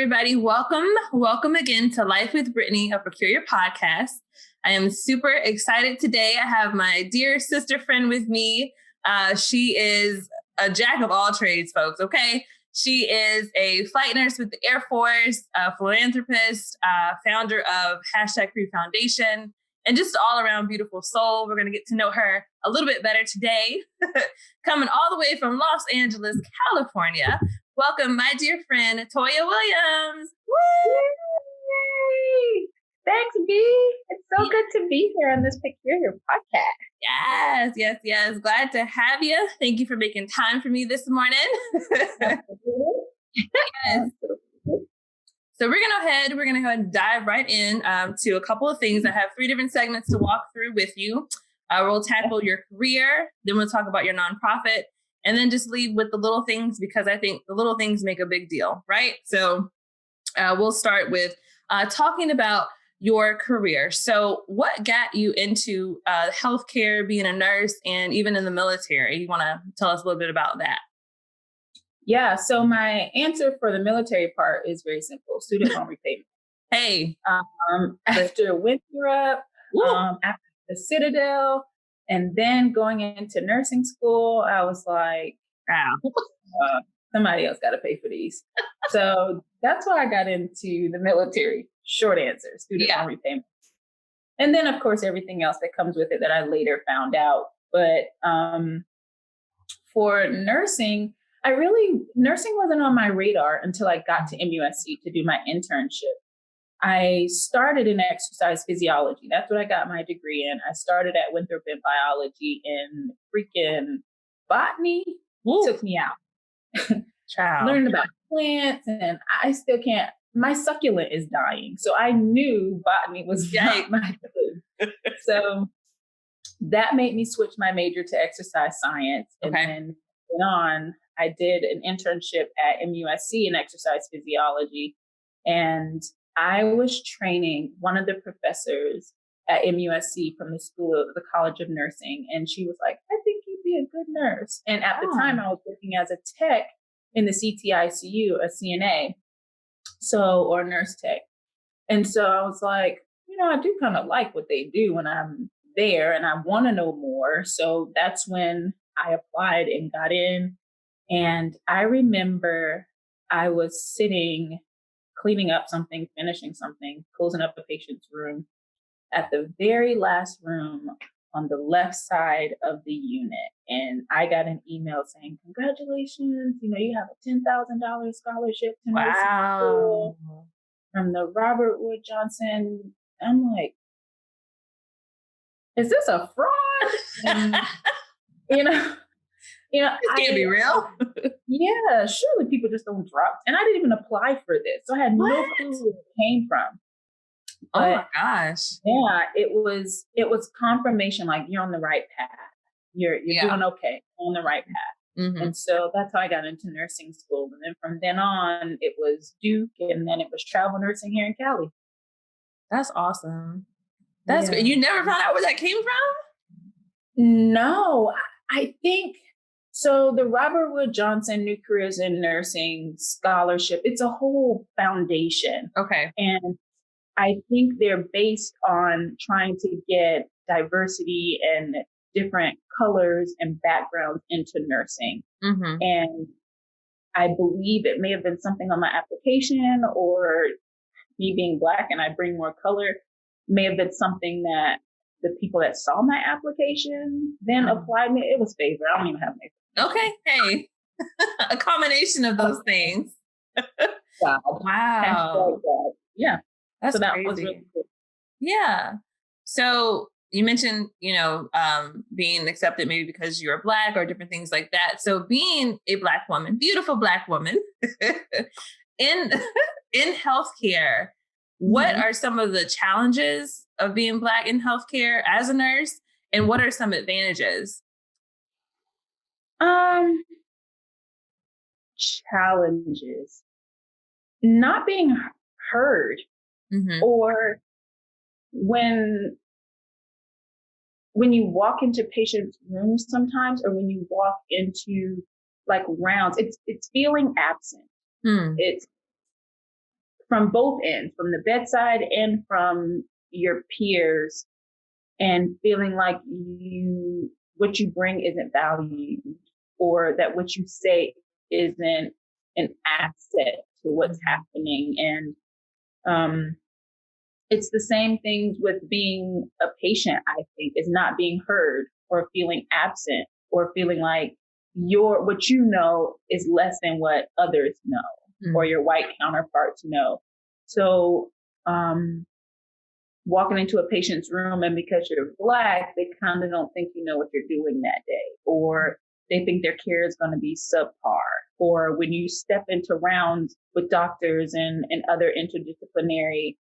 everybody. Welcome again to Life with Brittany, a Peculiar podcast. I am super excited today. I have my dear sister friend with me. She is a jack of all trades, folks, okay? She is a flight nurse with the Air Force, a philanthropist, founder of #3foundation, and just all around beautiful soul. We're going to get to know her a little bit better today. Coming all the way from Los Angeles, California. Welcome, my dear friend, Toya Williams. Woo! Yay! Thanks, B. It's so good to be here on this Peculiar podcast. Yes. Glad to have you. Thank you for making time for me this morning. Yes. So we're going to go ahead and dive right in to a couple of things. I have 3 different segments to walk through with you. We'll tackle your career, then we'll talk about your nonprofit, and then just leave with the little things, because I think the little things make a big deal, right? So we'll start with talking about your career. So what got you into healthcare, being a nurse, and even in the military? You want to tell us a little bit about that? Yeah, so my answer for the military part is very simple: student loan repayment. Hey. After Winthrop, after the Citadel, and then going into nursing school, I was like, wow, somebody else got to pay for these. So that's why I got into the military. Short answer, student loan repayment. And then, of course, everything else that comes with it that I later found out. But for nursing, nursing wasn't on my radar until I got to MUSC to do my internship. I started in exercise physiology. That's what I got my degree in. I started at Winthrop in biology, and freaking botany took me out. Learned about plants, and I still can't. My succulent is dying. So I knew botany was not my thing. So that made me switch my major to exercise science. And then on, I did an internship at MUSC in exercise physiology. And I was training one of the professors at MUSC from the College of Nursing. And she was like, I think you'd be a good nurse. And at the time I was working as a tech in the CTICU, a CNA. Or nurse tech. And so I was like, I do kind of like what they do when I'm there, and I want to know more. So that's when I applied and got in. And I remember I was sitting, cleaning up something, finishing something, closing up a patient's room at the very last room on the left side of the unit. And I got an email saying, congratulations, you have a $10,000 scholarship to nursing school from the Robert Wood Johnson. I'm like, is this a fraud? And, this can't be real. Yeah, surely people just don't drop. And I didn't even apply for this. So I had no clue where it came from. But, oh my gosh. Yeah, it was confirmation, like you're on the right path. You're doing okay, on the right path. Mm-hmm. And so that's how I got into nursing school. And then from then on, it was Duke, and then it was travel nursing here in Cali. That's awesome. That's great. You never found out where that came from? No, I think so. The Robert Wood Johnson New Careers in Nursing Scholarship, it's a whole foundation. Okay. And I think they're based on trying to get diversity and different colors and backgrounds into nursing. Mm-hmm. And I believe it may have been something on my application, or me being Black and I bring more color may have been something that the people that saw my application then applied me. It was favored. I don't even have my Okay. Hey, a combination of those things. Wow. Yeah. That's that crazy. Was really cool. Yeah. So you mentioned, being accepted maybe because you're Black or different things like that. So being a Black woman, beautiful Black woman in healthcare, what are some of the challenges of being Black in healthcare as a nurse, and what are some advantages? Challenges. Not being heard. Mm-hmm. Or when you walk into patients' rooms sometimes, or when you walk into like rounds, it's feeling absent. It's from both ends, from the bedside and from your peers, and feeling like what you bring isn't valued, or that what you say isn't an asset to what's happening. And it's the same things with being a patient, I think, is not being heard, or feeling absent, or feeling like what you know is less than what others know, or your white counterparts know. So walking into a patient's room, and because you're Black, they kind of don't think you know what you're doing that day, or they think their care is going to be subpar. Or when you step into rounds with doctors and other interdisciplinary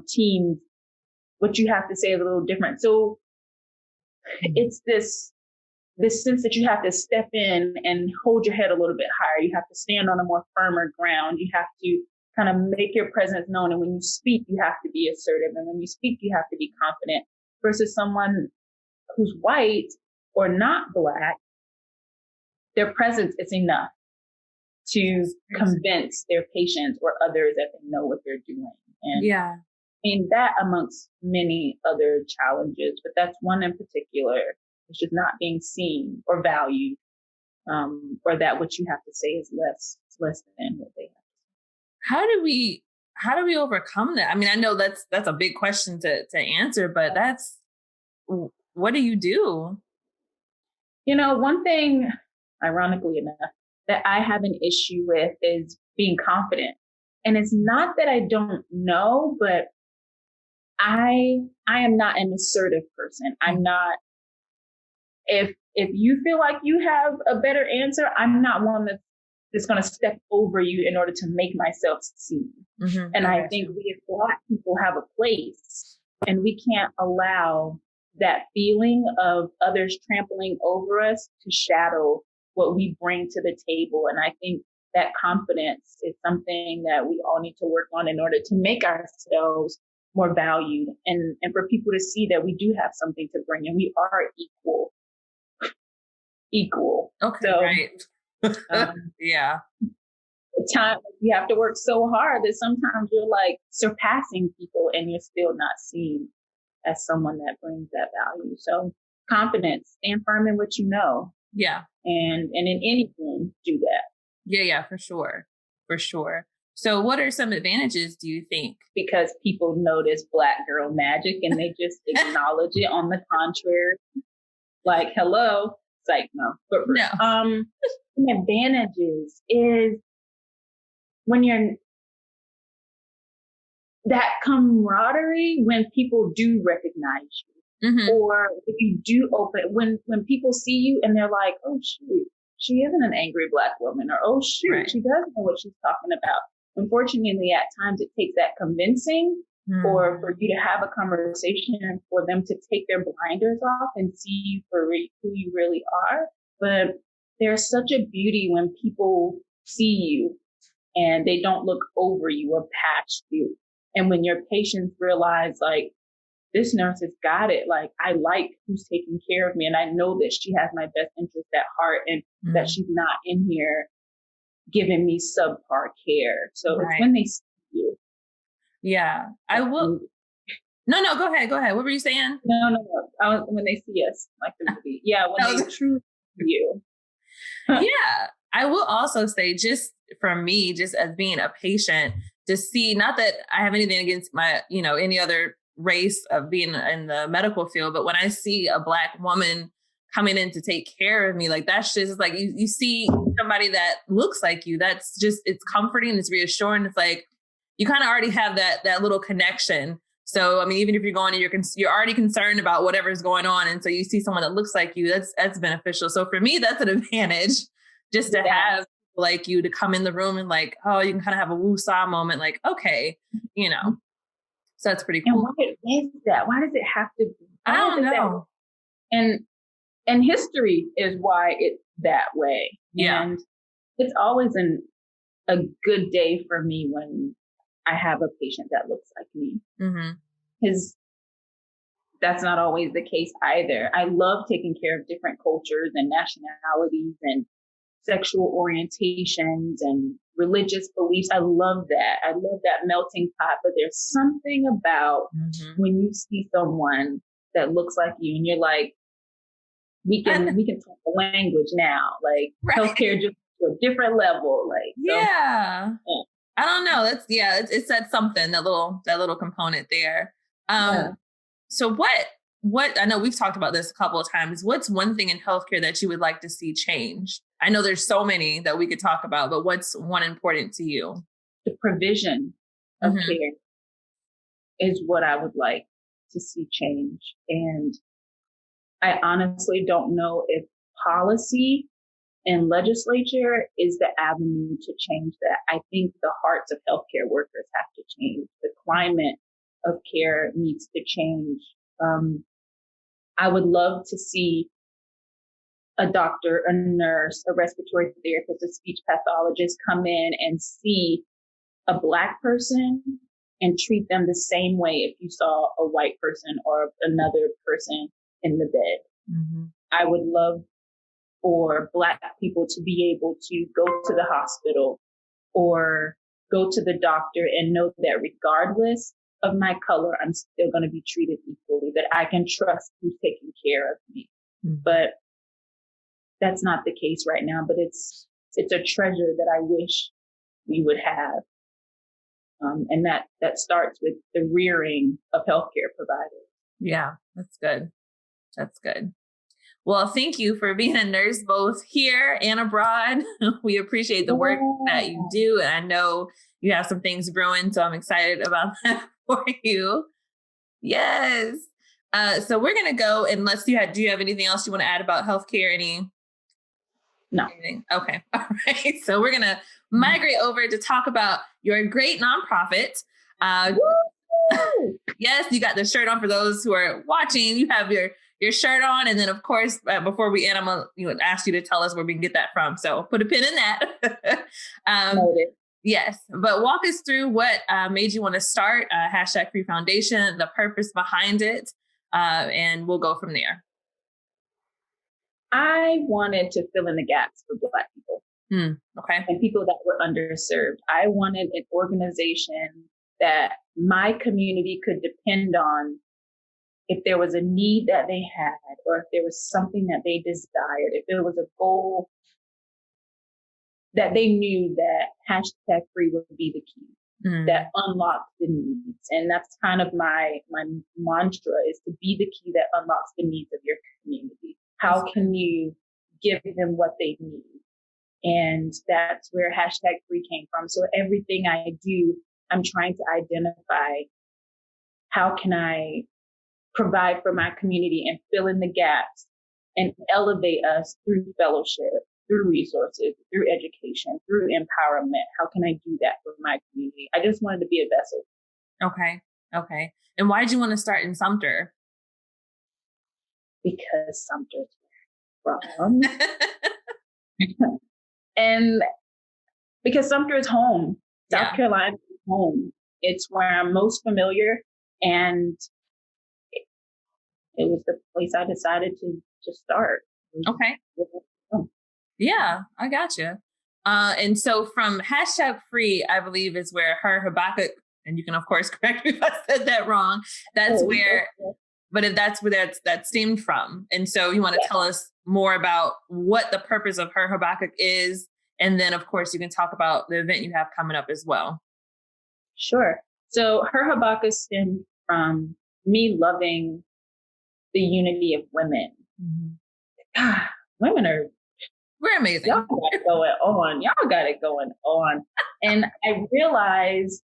teams, what you have to say is a little different. So it's this sense that you have to step in and hold your head a little bit higher. You have to stand on a more firmer ground. You have to kind of make your presence known. And when you speak, you have to be assertive. And when you speak, you have to be confident, versus someone who's white or not Black. Their presence is enough to convince their patients or others that they know what they're doing. And that amongst many other challenges, but that's one in particular, which is not being seen or valued, or that what you have to say is less than what they have. How do we overcome that? I mean, I know that's a big question to answer, but what do you do? One thing, ironically enough, that I have an issue with is being confident. And it's not that I don't know, but I am not an assertive person. I'm not, if you feel like you have a better answer, I'm not one that's going to step over you in order to make myself seen. And I think we as Black people have a place, and we can't allow that feeling of others trampling over us to shadow what we bring to the table. And I think that confidence is something that we all need to work on in order to make ourselves more valued, and for people to see that we do have something to bring, and we are equal. Okay, so, right. Yeah. Time you have to work so hard that sometimes you're like surpassing people, and you're still not seen as someone that brings that value. So confidence, stand firm in what you know. Yeah. And in anything, do that. Yeah, for sure. So what are some advantages, do you think? Because people notice Black girl magic, and they just acknowledge it. On the contrary, like, hello, it's like, no. Some advantages is when you're that camaraderie, when people do recognize you, or if you do when people see you and they're like, oh shoot, she isn't an angry Black woman, or oh shoot, she does know what she's talking about. Unfortunately, at times it takes that convincing, or for you to have a conversation, and for them to take their blinders off and see you for who you really are. But there's such a beauty when people see you and they don't look over you or past you. And when your patients realize, like, this nurse has got it. Like, I like who's taking care of me, and I know that she has my best interest at heart, and that she's not in here giving me subpar care. So it's when they see you. Yeah, I will. No, go ahead. What were you saying? No. When they see us, like the movie. Yeah, when they truly see you. Yeah, I will also say, just for me, just as being a patient, to see, not that I have anything against my, any other race of being in the medical field, but when I see a Black woman coming in to take care of me, like, that's just like, you see somebody that looks like you, that's just, it's comforting, it's reassuring. It's like, you kind of already have that little connection. So, I mean, even if you're going and you're already concerned about whatever's going on, and so you see someone that looks like you, that's beneficial. So for me, that's an advantage, just to have people like you to come in the room and like, oh, you can kind of have a woo-saw moment, like, okay, So that's pretty cool. And why is that? Why does it have to be? I don't know. And history is why it's that way. Yeah. And it's always a good day for me when I have a patient that looks like me. Because that's not always the case either. I love taking care of different cultures and nationalities, and sexual orientations and religious beliefs. I love that. I love that melting pot. But there's something about when you see someone that looks like you and you're like, we can talk the language now. Like healthcare just to a different level. Like yeah. I don't know. It said something, that little component there. So what I know we've talked about this a couple of times. What's one thing in healthcare that you would like to see change? I know there's so many that we could talk about, but what's one important to you? The provision of care is what I would like to see change. And I honestly don't know if policy and legislature is the avenue to change that. I think the hearts of healthcare workers have to change. The climate of care needs to change. I would love to see a doctor, a nurse, a respiratory therapist, a speech pathologist come in and see a Black person and treat them the same way if you saw a white person or another person in the bed. I would love for Black people to be able to go to the hospital or go to the doctor and know that regardless of my color, I'm still going to be treated equally, that I can trust who's taking care of me. But that's not the case right now, but it's a treasure that I wish we would have. And that starts with the rearing of healthcare providers. Yeah, that's good. That's good. Well, thank you for being a nurse both here and abroad. We appreciate the work that you do. And I know you have some things brewing, so I'm excited about that for you. Yes. So we're going to go, unless do you have anything else you want to add about healthcare? No. Anything? Okay. All right. So we're going to migrate over to talk about your great nonprofit. Yes, you got the shirt on. For those who are watching, you have your shirt on. And then, of course, before we end, I'm going to ask you to tell us where we can get that from. So put a pin in that. Yes. But walk us through what made you want to start #FreeFoundation, the purpose behind it, and we'll go from there. I wanted to fill in the gaps for Black people. Okay. And people that were underserved. I wanted an organization that my community could depend on if there was a need that they had, or if there was something that they desired, if there was a goal that they knew that #free would be the key that unlocks the needs. And that's kind of my mantra, is to be the key that unlocks the needs of your community. How can you give them what they need? And that's where #free came from. So everything I do, I'm trying to identify how can I provide for my community and fill in the gaps and elevate us through fellowship, through resources, through education, through empowerment. How can I do that for my community? I just wanted to be a vessel. Okay. And why did you want to start in Sumter? Because Sumter's from. And because Sumter is home. South Carolina is home. It's where I'm most familiar. And it was the place I decided to start. Okay. Yeah, I gotcha. And so from #free, I believe, is where Herhabakkuk, and you can of course correct me if I said that wrong. That's where, but if that's where that stemmed from. And so you want to tell us more about what the purpose of Herhabakkuk is. And then of course you can talk about the event you have coming up as well. Sure. So Herhabakkuk stemmed from me loving the unity of women. Women we're amazing. Y'all got it going on. Y'all got it going on. And I realized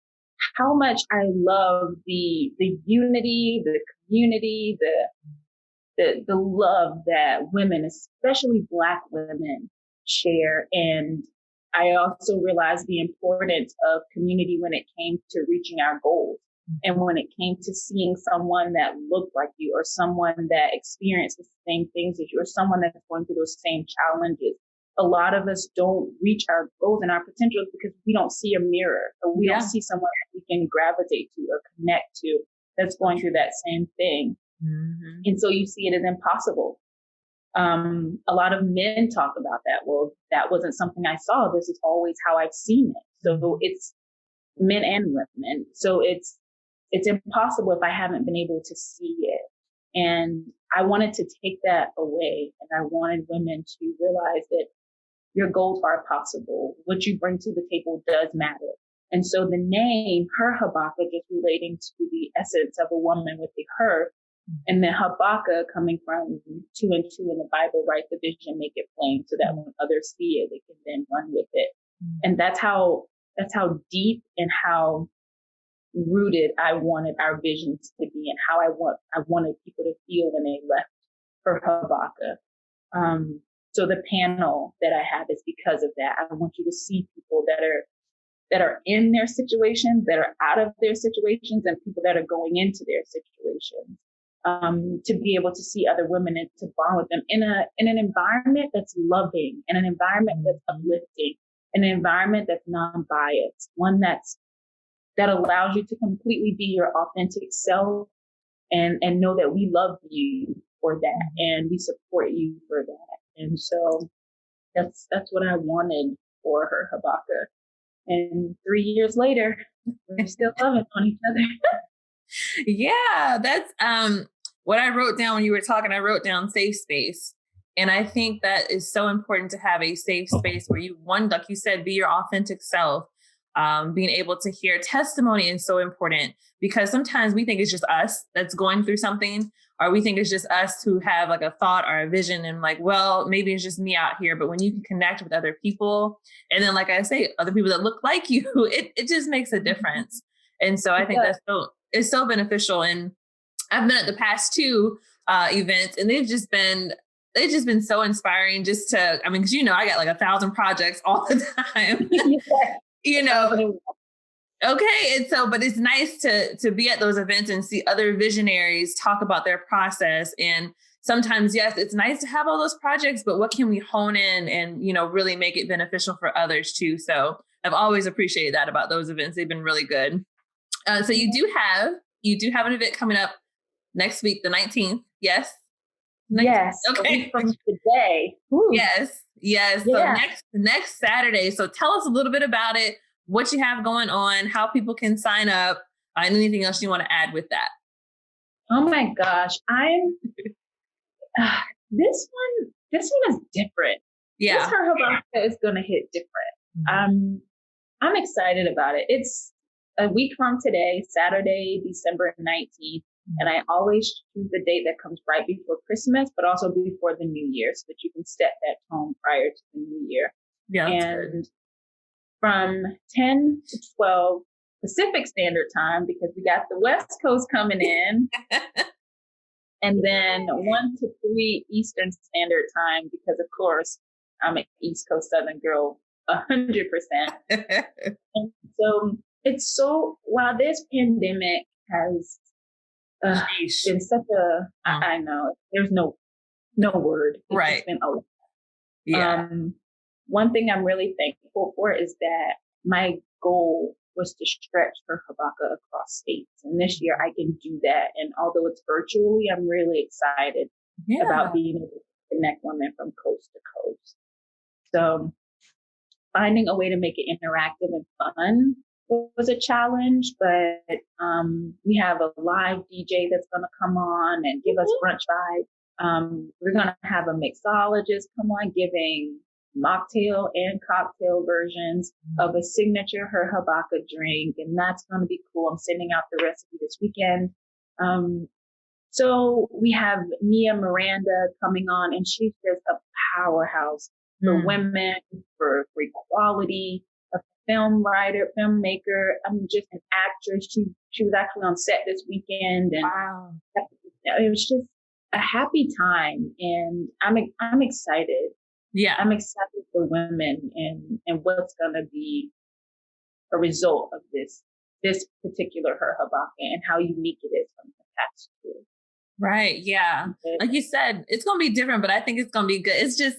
how much I love the unity, the community, the love that women, especially Black women, share. And I also realized the importance of community when it came to reaching our goals. And when it came to seeing someone that looked like you, or someone that experienced the same things as you, or someone that's going through those same challenges. A lot of us don't reach our goals and our potentials because we don't see a mirror, or we don't see someone that we can gravitate to or connect to that's going through that same thing. And so you see it as impossible. A lot of men talk about that. Well, that wasn't something I saw. This is always how I've seen it. So it's men and women. So it's impossible if I haven't been able to see it. And I wanted to take that away. And I wanted women to realize that your goals are possible. What you bring to the table does matter. And so the name Herhabakkuk is relating to the essence of a woman with the her. And then Habakkuk coming from 2 and 2 in the Bible, write the vision, make it plain so that when others see it, they can then run with it. And that's how deep and how rooted I wanted our visions to be and how I wanted people to feel when they left for Habakkuk. So the panel that I have is because of that. I want you to see people that are in their situations, that are out of their situations, and people that are going into their situations. To be able to see other women and to bond with them in an environment that's loving, in an environment that's uplifting, in an environment that's non-biased, one that allows you to completely be your authentic self and know that we love you for that and we support you for that. And so that's what I wanted for Herhabakkuk. And 3 years later, we're still loving on each other. Yeah, that's what I wrote down when you were talking. I wrote down safe space. And I think that is so important to have a safe space where you, one, like you said, be your authentic self. Being able to hear testimony is so important because sometimes we think it's just us that's going through something, or we think it's just us who have like a thought or a vision and like, well, maybe it's just me out here. But when you can connect with other people, and then, like I say, other people that look like you, it just makes a difference. And so I think it's so beneficial. And I've been at the past 2 events, and they've just been so inspiring just to, I mean, cause I got like 1,000 projects all the time. Okay. And so, but it's nice to be at those events and see other visionaries talk about their process. And sometimes, yes, it's nice to have all those projects, but what can we hone in and, really make it beneficial for others too. So I've always appreciated that about those events. They've been really good. So you do have an event coming up next week, the 19th. Yes. 19th. Yes. Okay. From today. Ooh. Yes. Yeah. So next Saturday. So tell us a little bit about it, what you have going on, how people can sign up, and anything else you want to add with that. Oh my gosh. This one is different. Yeah. This Herhabakkuk is going to hit different. Mm-hmm. I'm excited about it. It's a week from today, Saturday, December 19th. And I always choose the date that comes right before Christmas, but also before the New Year so that you can set that tone prior to the New Year. Yeah. And from 10 to 12 Pacific Standard Time, because we got the West Coast coming in, and then 1 to 3 Eastern Standard Time, because of course I'm an East Coast Southern girl, 100%. And so while this pandemic has been such I know there's no word. It's right. Been a lot. Yeah. One thing I'm really thankful for is that my goal was to stretch Herhabakkuk across states. And this year I can do that. And although it's virtually, I'm really excited about being able to connect women from coast to coast. So finding a way to make it interactive and fun was a challenge, but we have a live DJ that's going to come on and give us brunch vibes. We're going to have a mixologist come on giving mocktail and cocktail versions of a signature Herhabakkuk drink, and that's going to be cool. I'm sending out the recipe this weekend. So we have Mia Miranda coming on, and she's just a powerhouse for women, for equality, a film writer, filmmaker. I'm just an actress. She was actually on set this weekend, and it was just a happy time. And I'm excited. Yeah, I'm excited for women and what's going to be a result of this particular Herhabakkuk and how unique it is from the past two. Right. Yeah. Like you said, it's going to be different, but I think it's going to be good. It's just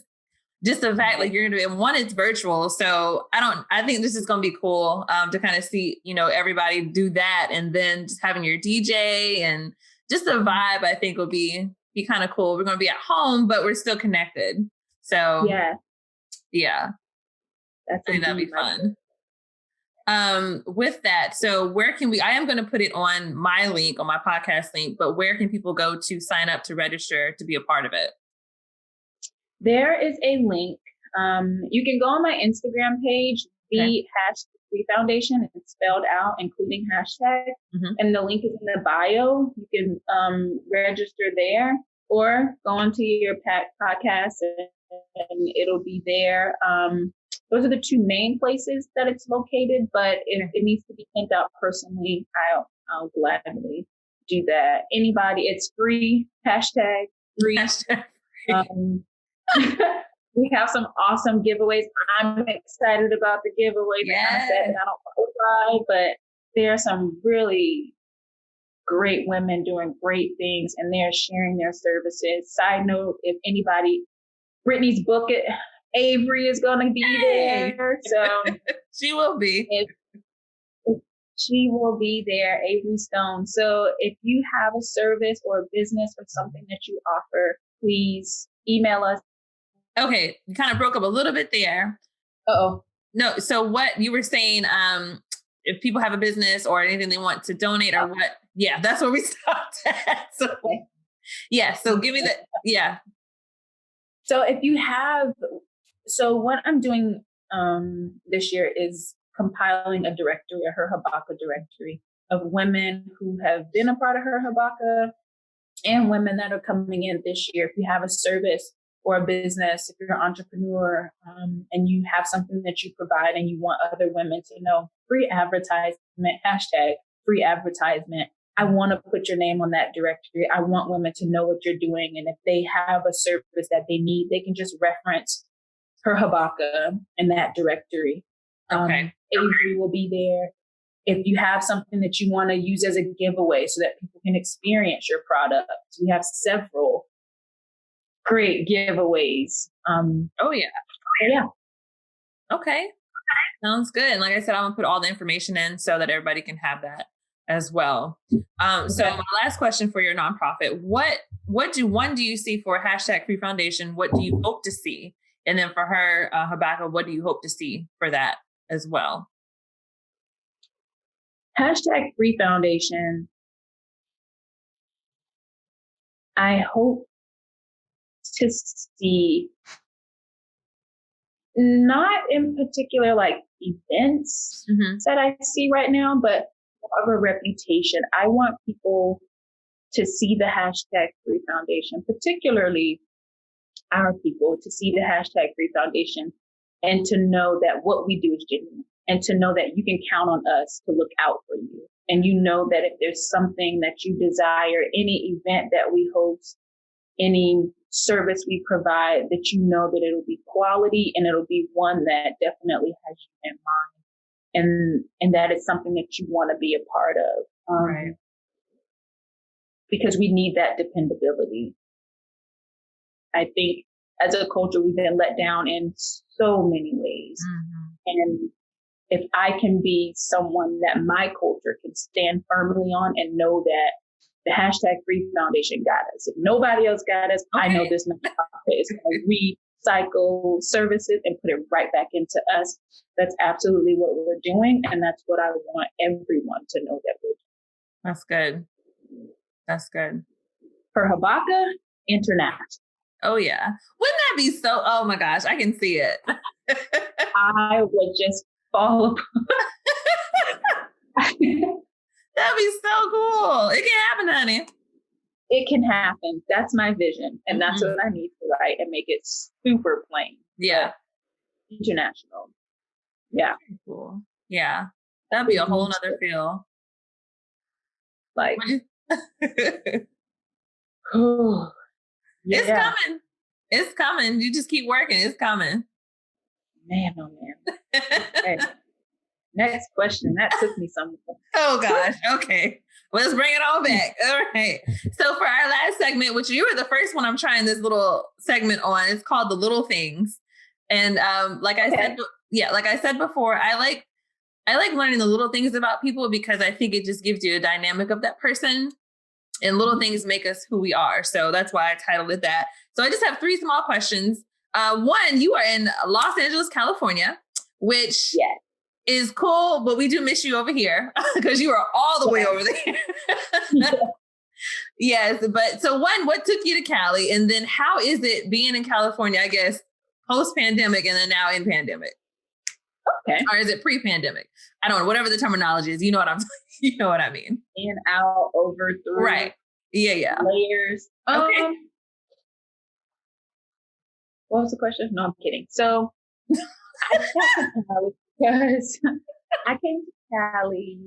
the fact like you're going to be, one, it's virtual. So I think this is going to be cool to kind of see, everybody do that. And then just having your DJ and just the vibe, I think will be be kind of cool. We're going to be at home, but we're still connected. So yeah, I think that'd be fun. With that, so where can I am going to put it on my link, on my podcast link, but where can people go to sign up to register to be a part of it? There is a link. You can go on my Instagram page, the #freefoundation. It's spelled out, including hashtag. And the link is in the bio. You can register there, or go onto your podcast and it'll be there. Those are the two main places that it's located, but if it needs to be sent out personally, I'll gladly do that. Anybody, it's free, hashtag free. We have some awesome giveaways. I'm excited about the giveaways. I don't know why, but there are some really great women doing great things, and they're sharing their services. Side note, if anybody, Brittany's book it. Avery is going to be there. So she will be. She will be there, Avery Stone. So if you have a service or a business or something that you offer, please email us. Okay, you kind of broke up a little bit there. Uh-oh. No, so what you were saying, if people have a business or anything they want to donate or what, that's where we stopped at. So so give me the, So if you have, so what I'm doing this year is compiling a directory, a Herhabakkuk directory of women who have been a part of Herhabakkuk and women that are coming in this year. If you have a service or a business, if you're an entrepreneur and you have something that you provide and you want other women to know, free advertisement, hashtag free advertisement. I want to put your name on that directory. I want women to know what you're doing. And if they have a service that they need, they can just reference Herhabakkuk in that directory. Avery will be there. If you have something that you want to use as a giveaway so that people can experience your products, we have several great giveaways. Okay. Sounds good. And like I said, I'm gonna put all the information in so that everybody can have that as well. So my last question for your nonprofit, what do you see for #FreeFoundation? What do you hope to see? And then for her, Habakkuk, what do you hope to see for that as well? #FreeFoundation. I hope to see, not in particular like events that I see right now, but of a reputation. I want people to see the #FreeFoundation, particularly our people, to see the #FreeFoundation and to know that what we do is genuine, and to know that you can count on us to look out for you. And you know that if there's something that you desire, any event that we host, any service we provide, that you know that it'll be quality and it'll be one that definitely has you in mind. And that is something that you want to be a part of. Because we need that dependability. I think as a culture, we've been let down in so many ways. And if I can be someone that my culture can stand firmly on and know that the #FreeFoundation got us. If nobody else got us, I know this nonprofit is going to recycle services and put it right back into us. That's absolutely what we're doing. And that's what I want everyone to know that we're doing. That's good. That's good. Herhabakkuk International. Oh, yeah. Wouldn't that be so, oh my gosh, I can see it. I would just fall apart. That'd be so cool. It can happen, honey. It can happen. That's my vision. And that's what I need to write and make it super plain. Yeah. International. Yeah. Cool. Yeah. That'd be a whole nother feel. Like, it's coming. It's coming. You just keep working. It's coming. Man, oh man. Okay. Next question. That took me somewhere. Oh gosh. Okay. Let's bring it all back. All right. So for our last segment, which you were the first one I'm trying this little segment on, it's called The Little Things. And like I said before, I like learning the little things about people because I think it just gives you a dynamic of that person. and little things make us who we are. So that's why I titled it that. So I just have 3 small questions. One, you are in Los Angeles, California, which is cool, but we do miss you over here because you are all the way over there. Yes. But so one, what took you to Cali? And then how is it being in California, I guess, post-pandemic and then now in pandemic? Okay. Or is it pre-pandemic? I don't know, whatever the terminology is. You know what I mean. In, out, over, through. Right. Yeah. Layers. Okay. What was the question? No, I'm kidding. So I came to Cali because I came to Cali.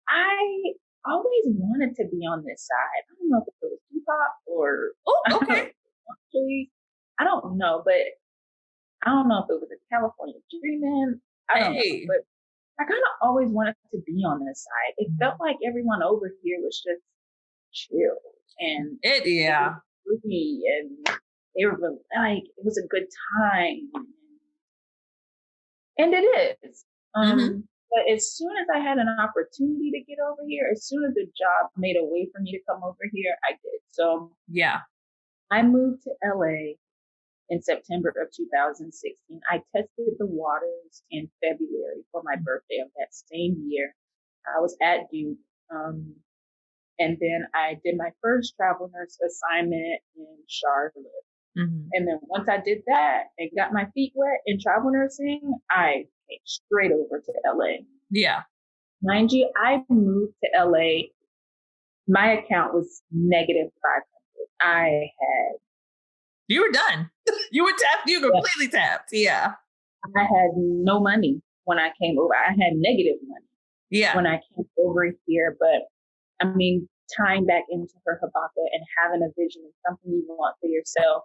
I always wanted to be on this side. I don't know if it was Tupac or I don't know, but I don't know if it was a California dreaming. I don't know, but I kind of always wanted to be on this side. It felt like everyone over here was just chill and free, and they were like, it was a good time, and it is. But as soon as I had an opportunity to get over here, as soon as the job made a way for me to come over here, I did. So I moved to LA in September of 2016. I tested the waters in February for my birthday of that same year. I was at Duke. And then I did my first travel nurse assignment in Charlotte. And then once I did that and got my feet wet in travel nursing, I came straight over to LA. Yeah. Mind you, I moved to LA. My account was -500. You were done. You were tapped. You were completely tapped. Yeah. I had no money when I came over. I had negative money when I came over here. But I mean, tying back into Herhabakkuk and having a vision of something you want for yourself,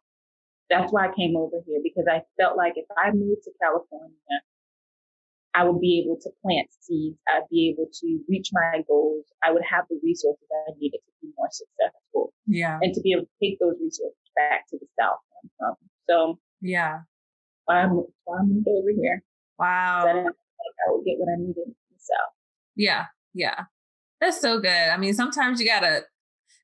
that's why I came over here, because I felt like if I moved to California, I would be able to plant seeds. I'd be able to reach my goals. I would have the resources I needed to be more successful. Yeah. And to be able to take those resources back to the South. So I moved over here. Wow. So I would get what I needed in the South. Yeah. That's so good. I mean, sometimes you gotta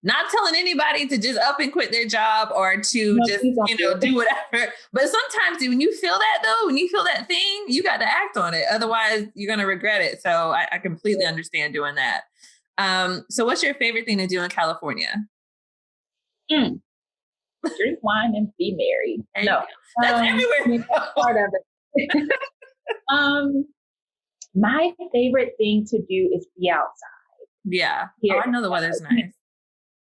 not telling anybody to just up and quit their job or to do whatever. But sometimes when you feel that though, when you feel that thing, you got to act on it. Otherwise you're going to regret it. So I completely understand doing that. So what's your favorite thing to do in California? Drink wine and be merry. That's everywhere. Part of it. My favorite thing to do is be outside. Yeah. I know the weather's nice.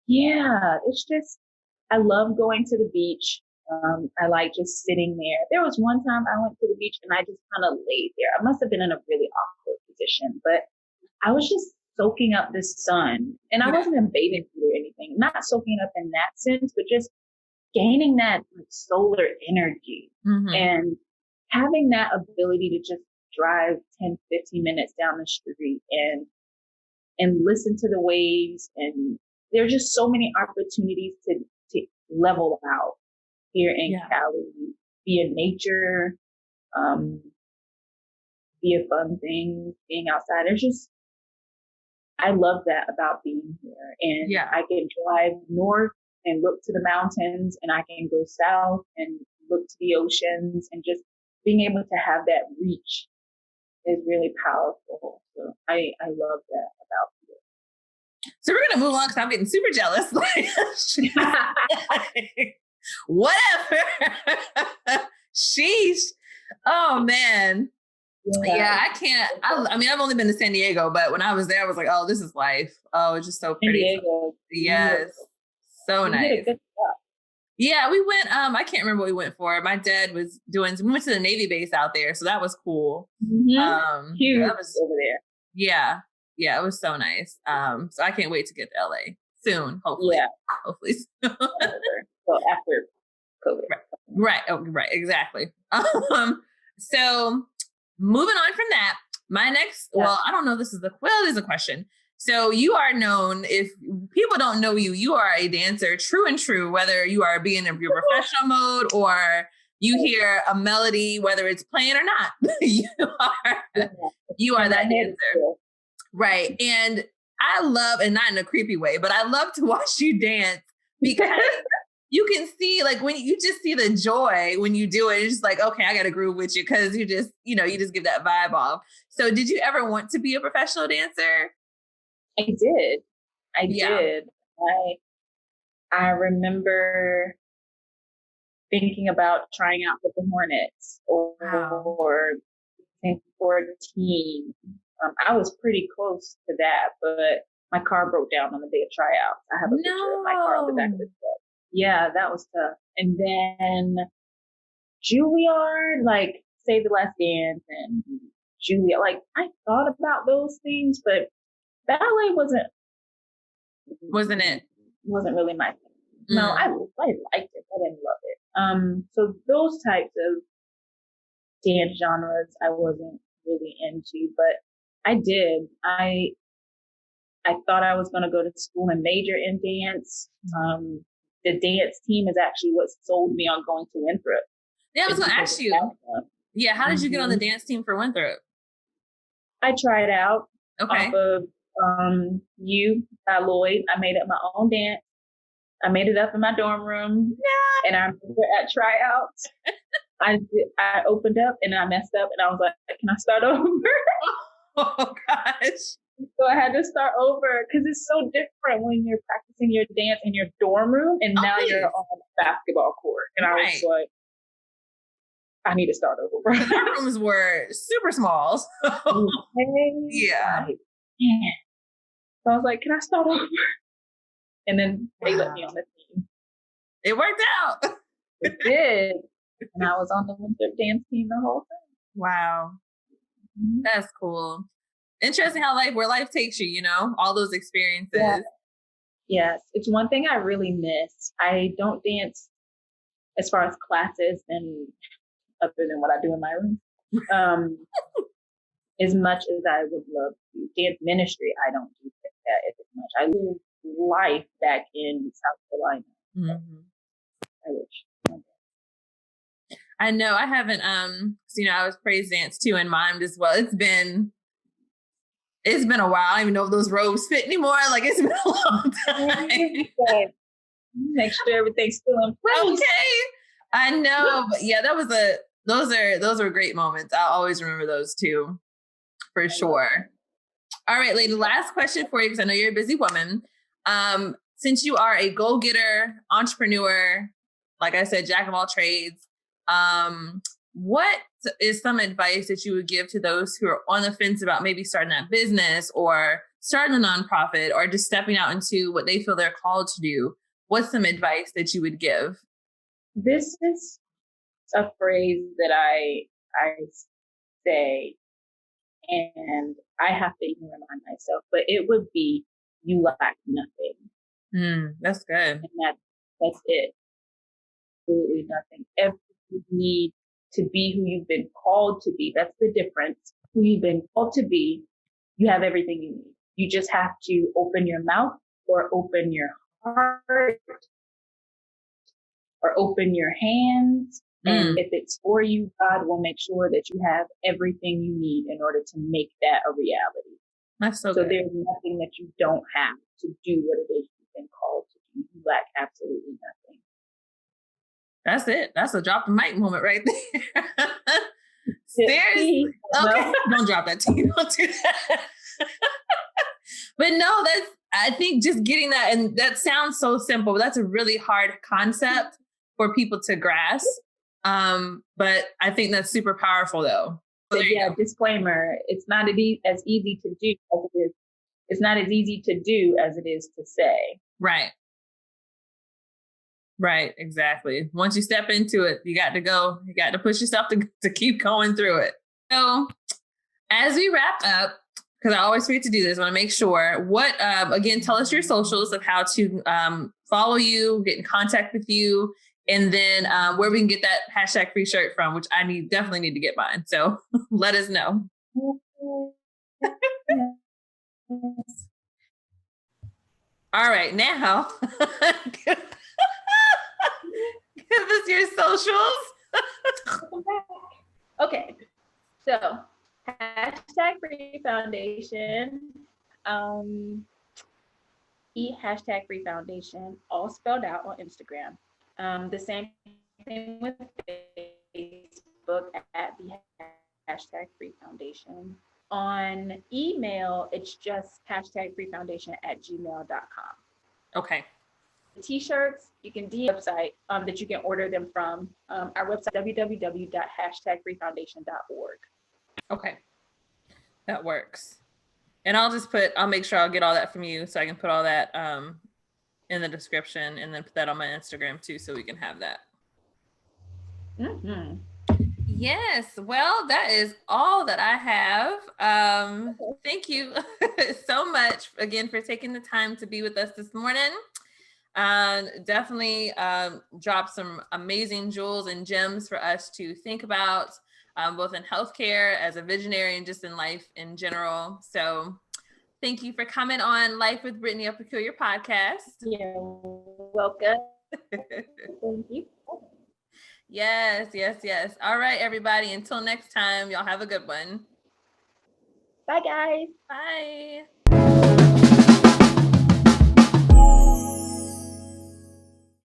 Yeah, it's just, I love going to the beach. I like just sitting there. There was one time I went to the beach and I just kind of laid there. I must have been in a really awkward position, but I was just soaking up the sun, and I wasn't in bathing suit or anything, not soaking up in that sense, but just gaining that solar energy and having that ability to just drive 10, 15 minutes down the street and listen to the waves. And there are just so many opportunities to level out here in Cali, be in nature, be a fun thing, being outside. I love that about being here. And I can drive north and look to the mountains, and I can go south and look to the oceans, and just being able to have that reach is really powerful. So I love that about it. So we're going to move on because I'm getting super jealous. Whatever. Sheesh. Oh, man. Yeah, I can't. I mean, I've only been to San Diego, but when I was there, I was like, oh, this is life. Oh, it's just so pretty. San Diego. Yes. So nice. Yeah, we went, I can't remember what we went for. My dad was we went to the Navy base out there. So that was cool. Huge that was over there. Yeah, it was so nice. So I can't wait to get to LA soon, hopefully. Yeah. Hopefully soon. So after COVID. Right. Oh, right. Exactly. So moving on from that, my next, I don't know, this is a question. So you are known, if people don't know you, you are a dancer, true and true, whether you are being in your professional mode or you hear a melody, whether it's playing or not, you are that dancer. Right. And I love, and not in a creepy way, but I love to watch you dance because you can see like when you just see the joy when you do it, it's just like, okay, I got to groove with you because you just, you just give that vibe off. So did you ever want to be a professional dancer? I did. I Yeah. did. I remember thinking about trying out with the Hornets Wow. or 14. I was pretty close to that, but my car broke down on the day of tryouts. I have a picture of my car on the back of the truck. Yeah, that was tough. And then Juilliard, like Save the Last Dance and Juilliard, like I thought about those things, but ballet wasn't it? Wasn't really my thing. No, I liked it. I didn't love it. So those types of dance genres I wasn't really into, but I did. I thought I was going to go to school and major in dance. The dance team is actually what sold me on going to Winthrop. Yeah, I was going to ask you. Yeah, how did you get on the dance team for Winthrop? I tried out off of You by Lloyd. I made up my own dance. I made it up in my dorm room. Yeah. And I remember at tryouts, I opened up and I messed up and I was like, can I start over? Oh gosh. So I had to start over because it's so different when you're practicing your dance in your dorm room and now you're on a basketball court. And I was like, I need to start over. The rooms were super small. So. Yeah. So I was like, can I start over? And then they let me on the team. It worked out. It did. And I was on the Winthrop dance team the whole thing. Wow. Mm-hmm. That's cool. Interesting how where life takes you, all those experiences. Yeah. Yes. It's one thing I really miss. I don't dance as far as classes and other than what I do in my room. As much as I would love to. Dance ministry, I don't do that as much. I live life back in South Carolina. Mm-hmm. I wish. I know I haven't, I was praise dance too and mimed as well. It's been a while. I don't even know if those robes fit anymore. Like it's been a long time. Make sure everything's still in place. Okay. I know, but yeah, those are great moments. I'll always remember those too, for sure. All right, lady, last question for you, because I know you're a busy woman. Since you are a go-getter, entrepreneur, like I said, jack of all trades, what is some advice that you would give to those who are on the fence about maybe starting that business or starting a nonprofit or just stepping out into what they feel they're called to do? What's some advice that you would give? This is a phrase that I say, and I have to even remind myself, but it would be, you lack nothing. That's good. And that's it. Absolutely nothing. Everything you need to be who you've been called to be. That's the difference. Who you've been called to be, you have everything you need. You just have to open your mouth or open your heart or open your hands. And if it's for you, God will make sure that you have everything you need in order to make that a reality. That's so good. There's nothing that you don't have to do what it is you've been called to do. You lack absolutely nothing. That's it. That's a drop the mic moment right there. Seriously. Okay. Don't drop that tea. Don't do that. But no, I think just getting that, and that sounds so simple, but that's a really hard concept for people to grasp. But I think that's super powerful though. So yeah, disclaimer, it's not as easy to do as it is. It's not as easy to do as it is to say. Right. Right, exactly. Once you step into it, you got to go. You got to push yourself to keep going through it. So as we wrap up, because I always forget to do this, I want to make sure, again, tell us your socials of how to follow you, get in contact with you, and then where we can get that hashtag free shirt from, which I definitely need to get mine. So let us know. All right, now give us your socials. Okay, so hashtag free foundation. #thehashtagfreefoundation, all spelled out on Instagram. The same thing with Facebook at #thehashtagfreefoundation. On email, it's just #freefoundation@gmail.com. Okay. T-shirts, you can DM website that you can order them from. Our website, www.hashtagfreefoundation.org. Okay. That works. And I'll make sure I'll get all that from you so I can put all that in the description and then put that on my Instagram too so we can have that. Mm-hmm. Yes. Well, that is all that I have. Thank you so much again for taking the time to be with us this morning. Definitely drop some amazing jewels and gems for us to think about, both in healthcare as a visionary and just in life in general. So thank you for coming on Life with Brittany, a Peculiar podcast. You're welcome. Thank you. Yes. All right, everybody. Until next time, y'all have a good one. Bye, guys. Bye.